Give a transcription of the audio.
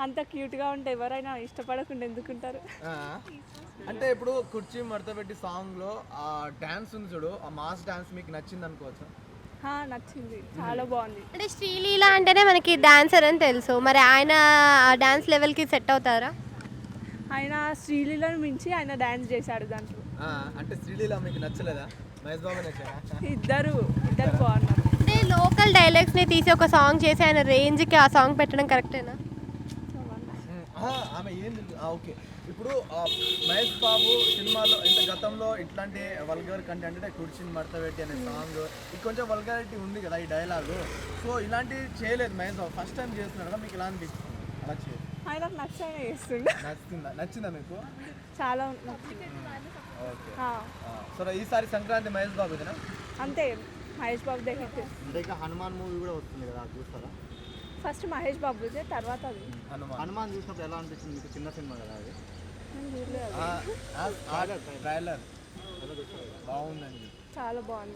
అంత క్యూట్గా ఉంటే ఎవరైనా ఇష్టపడకుండా ఎందుకుంటారు? అంటే ఇప్పుడు కుర్చీ మడత పెట్టి సాంగ్లో ఆ డ్యాన్స్ ఉంది చూడు, ఆ మాస్ డ్యాన్స్ మీకు నచ్చింది అనుకోవచ్చు. నచ్చింది, చాలా బాగుంది. అంటే శ్రీలీల అంటేనే మనకి డాన్సర్ అని తెలుసు, మరి ఆయన డాన్స్ లెవెల్కి సెట్ అవుతారా? ఆయన శ్రీలీలను మించి ఆయన డ్యాన్స్ చేశాడు దాంట్లో. అంటే శ్రీలీల మీకు నచ్చలేదా? మహేష్ బాబు నచ్చలేదా? ఇద్దరు బాగున్నారు. అంటే లోకల్ డైలాగ్స్ని తీసి ఒక సాంగ్ చేసి ఆయన రేంజ్కి ఆ సాంగ్ పెట్టడం కరెక్టేనా? ఆమె ఏంది ఓకే. ఇప్పుడు మహేష్ బాబు సినిమాలో ఇంత గతంలో ఇట్లాంటి వల్గర్ కంటెంట్ అంటే కుర్చీని మడత పెట్టి అనే సాంగ్ ఇది కొంచెం వల్గారిటీ ఉంది కదా ఈ డైలాగు. సో ఇలాంటివి చేయలేదు మహేష్ బాబు, ఫస్ట్ టైం చేస్తున్నాడు కదా, మీకు ఇలా అనిపిస్తుంది? అలా చేయదు, ఆయనకు నచ్చాయనే చేస్తుండే. నచ్చిందా మీకు? చాలా నచ్చింది. ఓకే. సో ఈసారి సంక్రాంతి మహేష్ బాబు ఇదేనా? అంతే, మహేష్ బాబు హిట్. అంటే ఇంకా హనుమాన్ మూవీ కూడా వస్తుంది కదా, అది చూస్తారా? ఫస్ట్ మహేష్ బాబుదే, తర్వాత అది. హనుమాన్ చూసినప్పుడు ఎలా అనిపించింది మీకు? చిన్న సినిమా కదా అది. నేను చూడలేదు. ట్రైలర్ బాగుందండి, చాలా బాగుంది.